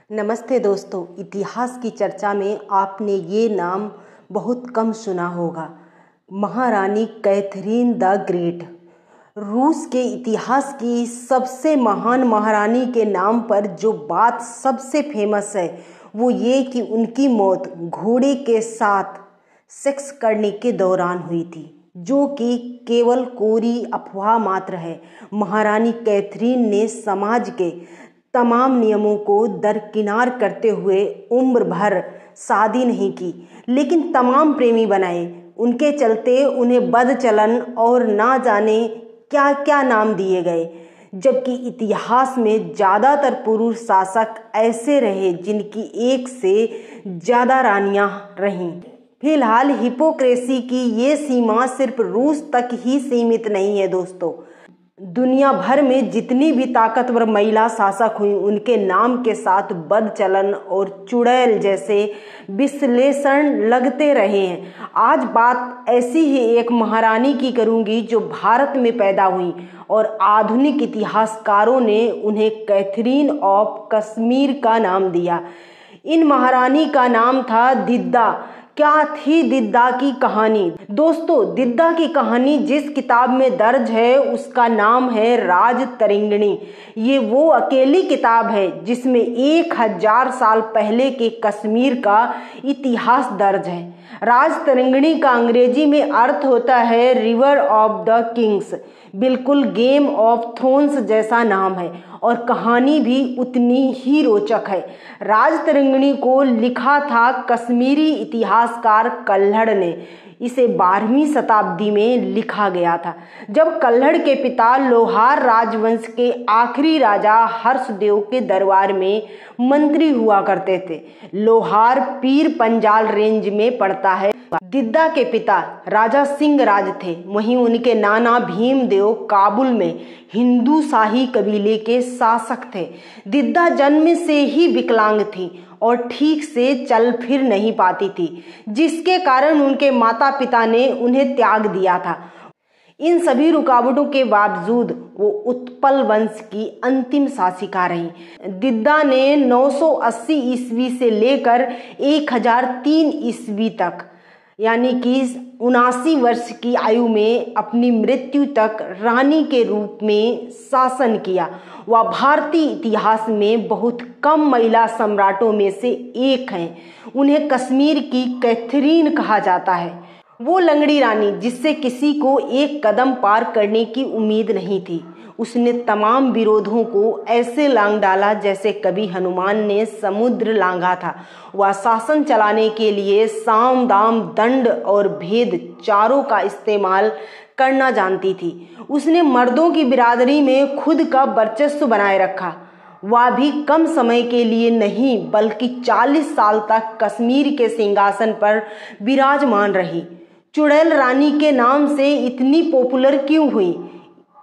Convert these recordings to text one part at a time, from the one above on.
नमस्ते दोस्तों, इतिहास की चर्चा में आपने ये नाम बहुत कम सुना होगा। महारानी कैथरीन द ग्रेट। रूस के इतिहास की सबसे महान महारानी के नाम पर जो बात सबसे फेमस है वो ये कि उनकी मौत घोड़े के साथ सेक्स करने के दौरान हुई थी, जो कि केवल कोरी अफवाह मात्र है। महारानी कैथरीन ने समाज के तमाम नियमों को दरकिनार करते हुए उम्र भर शादी नहीं की, लेकिन तमाम प्रेमी बनाए। उनके चलते उन्हें बदचलन और ना जाने क्या क्या नाम दिए गए, जबकि इतिहास में ज़्यादातर पुरुष शासक ऐसे रहे जिनकी एक से ज़्यादा रानियां रहीं। फिलहाल हिपोक्रेसी की ये सीमा सिर्फ रूस तक ही सीमित नहीं है दोस्तों। दुनिया भर में जितनी भी ताकतवर महिला शासक हुई, उनके नाम के साथ बदचलन और चुड़ैल जैसे विश्लेषण लगते रहे हैं। आज बात ऐसी ही एक महारानी की करूंगी जो भारत में पैदा हुई और आधुनिक इतिहासकारों ने उन्हें कैथरीन ऑफ कश्मीर का नाम दिया। इन महारानी का नाम था दिद्दा। क्या थी दिद्दा की कहानी? दोस्तों, दिद्दा की कहानी जिस किताब में दर्ज है उसका नाम है राजतरंगिणी। ये वो अकेली किताब है जिसमें 1000 साल पहले के कश्मीर का इतिहास दर्ज है। राजतरंगिणी का अंग्रेजी में अर्थ होता है रिवर ऑफ द किंग्स। बिल्कुल गेम ऑफ थ्रोन्स जैसा नाम है और कहानी भी उतनी ही रोचक है। राजतरंगिणी को लिखा था कश्मीरी इतिहासकार कल्हड़ ने। इसे 12वीं शताब्दी में लिखा गया था, जब कल्हड़ के पिता लोहार राजवंश के आखिरी राजा हर्षदेव के दरबार में मंत्री हुआ करते थे। लोहार पीर पंजाल रेंज में पड़ता है। दिद्दा के पिता राजा सिंह राज थे, वहीं उनके नाना भीमदेव काबुल में हिंदू शाही कबीले के शासक थे। दिद्दा जन्म से ही विकलांग थी और ठीक से चल फिर नहीं पाती थी, जिसके कारण उनके माता पिता ने उन्हें त्याग दिया था। इन सभी रुकावटों के बावजूद वो उत्पल वंश की अंतिम शासिका रही। दिद्दा ने 980 ईस्वी से लेकर 1003 ईस्वी तक, यानी कि 79 वर्ष की आयु में अपनी मृत्यु तक रानी के रूप में शासन किया। वह भारतीय इतिहास में बहुत कम महिला सम्राटों में से एक हैं। उन्हें कश्मीर की कैथरीन कहा जाता है। वो लंगड़ी रानी जिससे किसी को एक कदम पार करने की उम्मीद नहीं थी। उसने तमाम विरोधों को ऐसे लांग डाला जैसे कभी हनुमान ने समुद्र लांघा था। वह शासन चलाने के लिए साम दाम दंड और भेद चारों का इस्तेमाल करना जानती थी। उसने मर्दों की बिरादरी में खुद का वर्चस्व बनाए रखा। वह भी कम समय के लिए नहीं बल्कि 40 साल तक कश्मीर के सिंहासन पर विराजमान रही। चुड़ैल रानी के नाम से इतनी पॉपुलर क्यों हुई?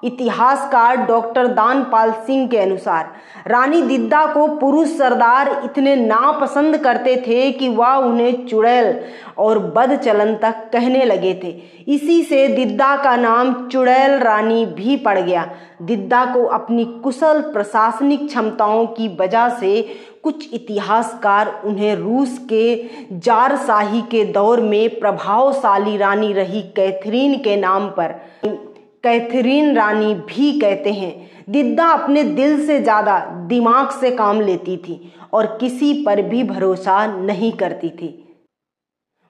इतिहासकार डॉक्टर दानपाल सिंह के अनुसार रानी दिद्दा को पुरुष सरदार इतने नापसंद करते थे कि वह उन्हें चुड़ैल और बदचलन तक कहने लगे थे। इसी से दिद्दा का नाम चुड़ैल रानी भी पड़ गया। दिद्दा को अपनी कुशल प्रशासनिक क्षमताओं की वजह से कुछ इतिहासकार उन्हें रूस के जारशाही के दौर में प्रभावशाली रानी रही कैथरीन के नाम पर कैथरीन रानी भी कहते हैं। दिद्दा अपने दिल से ज़्यादा दिमाग से काम लेती थी और किसी पर भी भरोसा नहीं करती थी।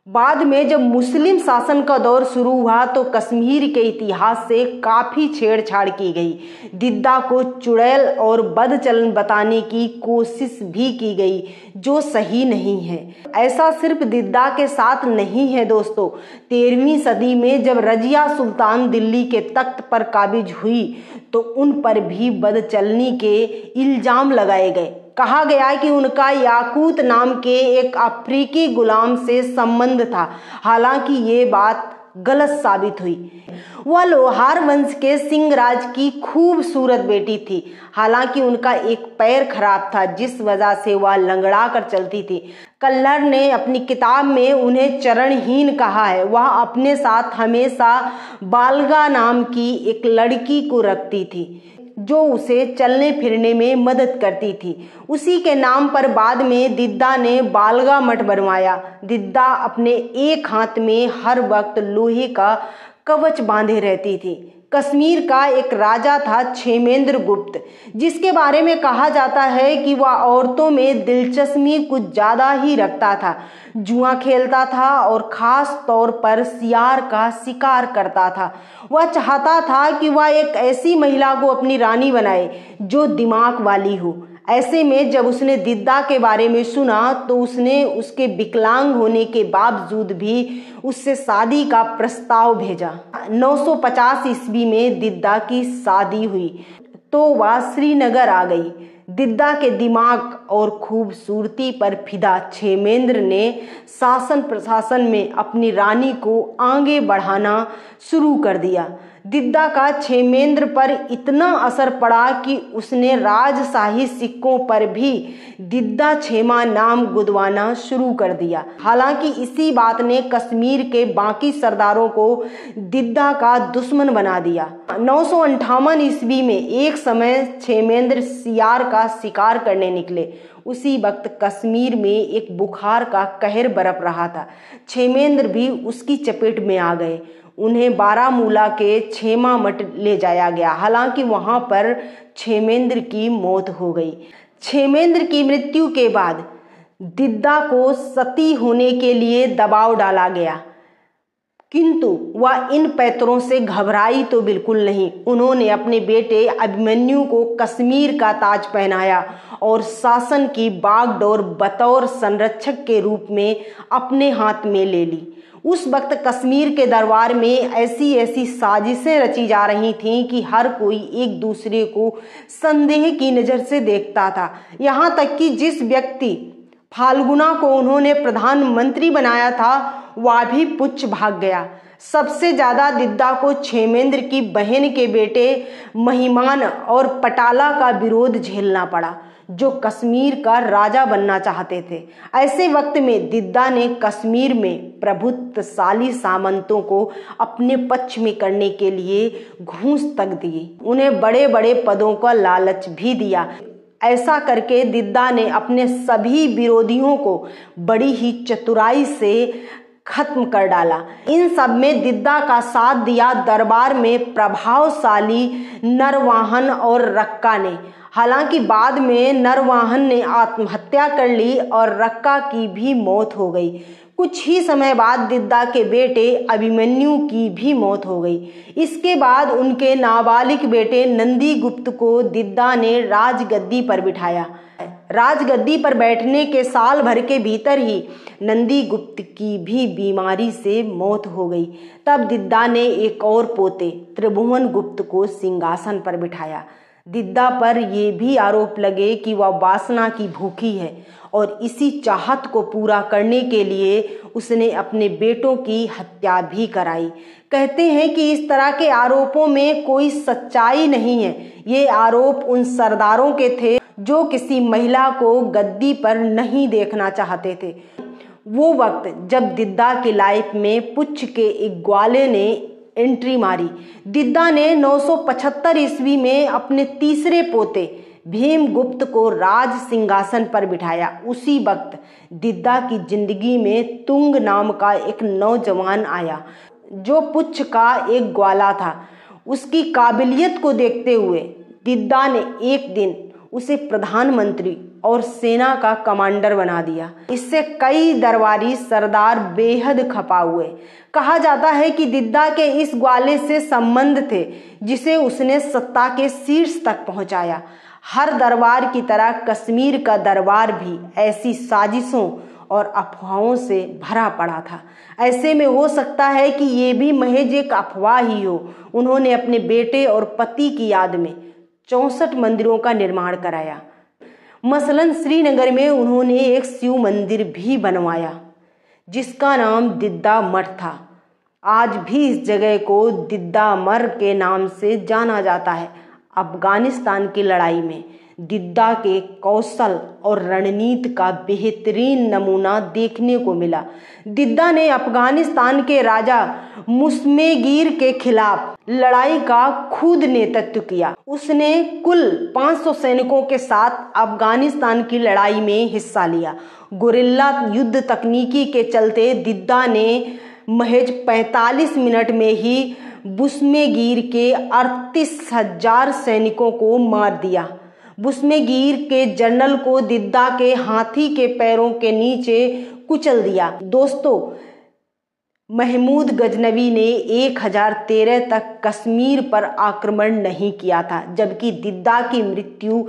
बाद में जब मुस्लिम शासन का दौर शुरू हुआ तो कश्मीर के इतिहास से काफ़ी छेड़छाड़ की गई। दिद्दा को चुड़ैल और बदचलन बताने की कोशिश भी की गई, जो सही नहीं है। ऐसा सिर्फ दिद्दा के साथ नहीं है दोस्तों। 13वीं सदी में जब रजिया सुल्तान दिल्ली के तख्त पर काबिज हुई तो उन पर भी बदचलनी के इल्जाम लगाए गए। कहा गया कि उनका याकूत नाम के एक अफ्रीकी गुलाम से संबंध था। हालांकि ये बात गलत साबित हुई। वह लोहार वंश के सिंह राज की खूबसूरत बेटी थी। हालांकि उनका एक पैर खराब था, जिस वजह से वह लंगड़ा कर चलती थी। कल्हड़ ने अपनी किताब में उन्हें चरणहीन कहा है। वह अपने साथ हमेशा बालगा नाम की एक लड़की को रखती थी, जो उसे चलने फिरने में मदद करती थी। उसी के नाम पर बाद में दिद्दा ने बालगा मठ बनवाया। दिद्दा अपने एक हाथ में हर वक्त लोहे का कवच बांधे रहती थी। कश्मीर का एक राजा था क्षेमेंद्र गुप्त, जिसके बारे में कहा जाता है कि वह औरतों में दिलचस्पी कुछ ज़्यादा ही रखता था। जुआ खेलता था और ख़ास तौर पर सियार का शिकार करता था। वह चाहता था कि वह एक ऐसी महिला को अपनी रानी बनाए जो दिमाग वाली हो। ऐसे में जब उसने दिद्दा के बारे में सुना तो उसने उसके विकलांग होने के बावजूद भी उससे शादी का प्रस्ताव भेजा। 950 ईस्वी में दिद्दा की शादी हुई तो वह श्रीनगर आ गई। दिद्दा के दिमाग और खूबसूरती पर फिदा क्षेमेंद्र ने शासन प्रशासन में अपनी रानी को आगे बढ़ाना शुरू कर दिया। दिद्दा का क्षेमेंद्र पर इतना असर पड़ा कि उसने राजशाही सिक्कों पर भी दिद्दा क्षेमा नाम गुदवाना शुरू कर दिया। हालांकि इसी बात ने कश्मीर के बाकी सरदारों को दिद्दा का दुश्मन बना दिया। 958 ईस्वी में एक समय क्षेमेंद्र सियार का शिकार करने निकले। उसी वक्त कश्मीर में एक बुखार का कहर बरप रहा था। क्षेमेंद्र भी उसकी चपेट में आ गए। उन्हें बारामूला के क्षेमा मठ ले जाया गया। हालांकि वहां पर क्षेमेंद्र की मौत हो गई। क्षेमेंद्र की मृत्यु के बाद दिद्दा को सती होने के लिए दबाव डाला गया, किंतु वह इन पैतरों से घबराई तो बिल्कुल नहीं। उन्होंने अपने बेटे अभिमन्यु को कश्मीर का ताज पहनाया और शासन की बागडोर बतौर संरक्षक के रूप में अपने हाथ में ले ली। उस वक्त कश्मीर के दरबार में ऐसी ऐसी साजिशें रची जा रही थीं कि हर कोई एक दूसरे को संदेह की नज़र से देखता था। यहाँ तक कि जिस व्यक्ति फाल्गुना को उन्होंने प्रधानमंत्री बनाया था वह भी पुच्छ भाग गया। सबसे ज़्यादा दिद्दा को क्षेमेंद्र की बहन के बेटे महिमान और पटाला का विरोध झेलना पड़ा, जो कश्मीर का राजा बनना चाहते थे। ऐसे वक्त में दिद्दा ने कश्मीर में प्रभुत्वशाली सामंतों को अपने पक्ष में करने के लिए घूस तक दी। उन्हें बड़े बड़े पदों का लालच भी दिया। ऐसा करके दिद्दा ने अपने सभी विरोधियों को बड़ी ही चतुराई से खत्म कर डाला। इन सब में दिद्दा का साथ दिया दरबार में प्रभावशाली नरवाहन और रक्का ने। हालांकि बाद में नरवाहन ने आत्महत्या कर ली और रक्का की भी मौत हो गई। कुछ ही समय बाद दिद्दा के बेटे अभिमन्यु की भी मौत हो गई। इसके बाद उनके नाबालिग बेटे नंदी गुप्त को दिद्दा ने राजगद्दी पर बिठाया। राजगद्दी पर बैठने के साल भर के भीतर ही नंदी गुप्त की भी बीमारी से मौत हो गई। तब दिद्दा ने एक और पोते त्रिभुवन गुप्त को सिंहासन पर बिठाया। दिद्दा पर यह भी आरोप लगे कि वह वासना की भूखी है और इसी चाहत को पूरा करने के लिए उसने अपने बेटों की हत्या भी कराई। कहते हैं कि इस तरह के आरोपों में कोई सच्चाई नहीं है। ये आरोप उन सरदारों के थे जो किसी महिला को गद्दी पर नहीं देखना चाहते थे। वो वक्त जब दिद्दा की लाइफ में पुच्छ के एक ग्वाले ने एंट्री मारी। दिद्दा ने 975 ईस्वी में अपने तीसरे पोते भीमगुप्त को राज सिंहासन पर बिठाया। उसी वक्त दिद्दा की जिंदगी में तुंग नाम का एक नौजवान आया जो पुच्छ का एक ग्वाला था। उसकी काबिलियत को देखते हुए दिद्दा ने एक दिन उसे प्रधानमंत्री और सेना का कमांडर बना दिया। इससे कई दरबारी सरदार बेहद खपा हुए। कहा जाता है कि दिद्दा के इस ग्वाले से संबंध थे जिसे उसने सत्ता के शीर्ष तक पहुंचाया। हर दरबार की तरह कश्मीर का दरबार भी ऐसी साजिशों और अफवाहों से भरा पड़ा था। ऐसे में हो सकता है कि ये भी महज एक अफवाह ही हो। उन्होंने अपने बेटे और पति की याद में 64 मंदिरों का निर्माण कराया। मसलन श्रीनगर में उन्होंने एक शिव मंदिर भी बनवाया जिसका नाम दिद्दा मठ था। आज भी इस जगह को दिद्दा मर के नाम से जाना जाता है। अफगानिस्तान की लड़ाई में दिद्दा के कौशल और रणनीति का बेहतरीन नमूना देखने को मिला। दिद्दा ने अफगानिस्तान के राजा मुस्मेगीर के खिलाफ लड़ाई का खुद नेतृत्व किया। उसने कुल 500 सैनिकों के साथ अफगानिस्तान की लड़ाई में हिस्सा लिया। गुरिल्ला युद्ध तकनीकी के चलते दिद्दा ने महज 45 मिनट में ही बुस्मेगीर के 38,000 सैनिकों को मार दिया। बुस्मेगीर के जनरल को दिद्दा के हाथी के पैरों के नीचे कुचल दिया। दोस्तों, महमूद गजनवी ने 1013 तक कश्मीर पर आक्रमण नहीं किया था, जबकि दिद्दा की मृत्यु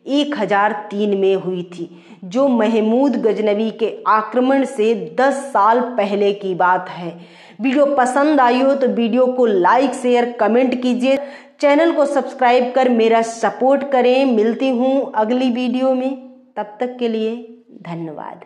1003 में हुई थी, जो महमूद गजनवी के आक्रमण से 10 साल पहले की बात है। वीडियो पसंद आई हो तो वीडियो को लाइक शेयर कमेंट कीजिए, चैनल को सब्सक्राइब कर मेरा सपोर्ट करें। मिलती हूँ अगली वीडियो में, तब तक के लिए धन्यवाद।